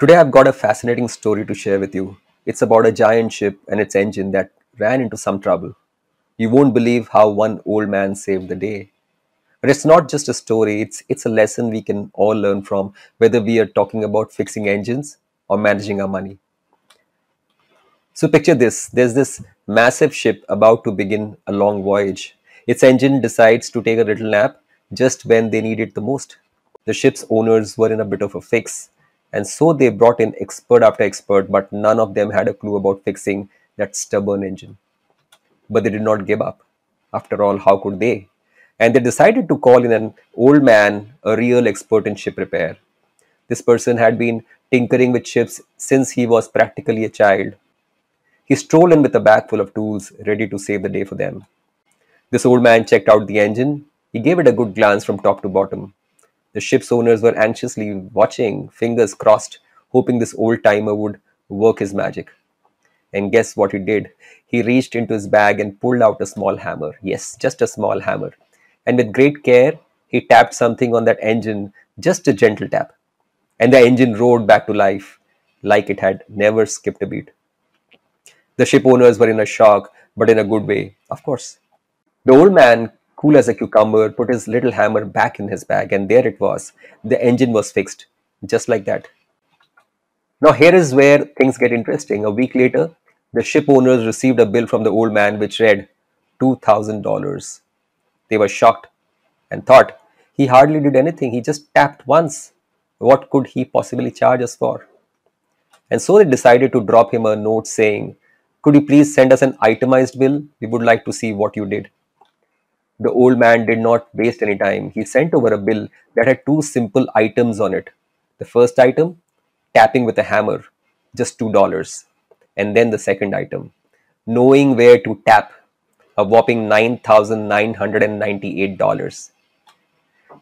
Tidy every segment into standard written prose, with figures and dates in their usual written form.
Today, I've got a fascinating story to share with you. It's about a giant ship and its engine that ran into some trouble. You won't believe how one old man saved the day. But it's not just a story, it's a lesson we can all learn from, whether we are talking about fixing engines or managing our money. So, picture this there's this massive ship about to begin a long voyage. Its engine decides to take a little nap just when they need it the most. The ship's owners were in a bit of a fix, and so they brought in expert after expert, but none of them had a clue about fixing that stubborn engine. But they did not give up. After all, how could they? And they decided to call in an old man, a real expert in ship repair. This person had been tinkering with ships since he was practically a child. He strolled in with a bag full of tools, ready to save the day for them. This old man checked out the engine. He gave it a good glance from top to bottom. The ship's owners were anxiously watching, fingers crossed, hoping this old timer would work his magic. And guess what he did? He reached into his bag and pulled out a small hammer. Yes, just a small hammer. And with great care, he tapped something on that engine, just a gentle tap. And the engine roared back to life like it had never skipped a beat. The ship owners were in a shock, but in a good way, of course. The old man, cool as a cucumber, put his little hammer back in his bag, and there it was. The engine was fixed, just like that. Now, here is where things get interesting. A week later, the ship owners received a bill from the old man which read $2,000. They were shocked and thought he hardly did anything. He just tapped once. What could he possibly charge us for? And so they decided to drop him a note saying, "Could you please send us an itemized bill? We would like to see what you did." The old man did not waste any time. He sent over a bill that had two simple items on it. The first item, tapping with a hammer, just $2. And then the second item, knowing where to tap, a whopping $9,998.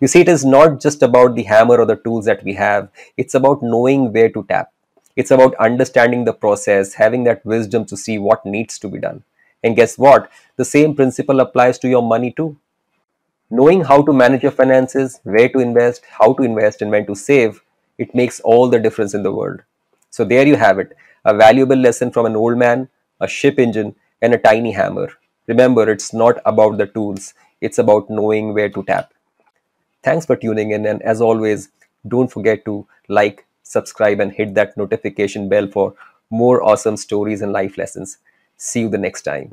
You see, it is not just about the hammer or the tools that we have, it's about knowing where to tap. It's about understanding the process, having that wisdom to see what needs to be done. And guess what? The same principle applies to your money too. Knowing how to manage your finances, where to invest, how to invest, and when to save, it makes all the difference in the world. So, there you have it, a valuable lesson from an old man, a ship engine, and a tiny hammer. Remember, it's not about the tools, it's about knowing where to tap. Thanks for tuning in, and as always, don't forget to like, subscribe, and hit that notification bell for more awesome stories and life lessons. See you the next time.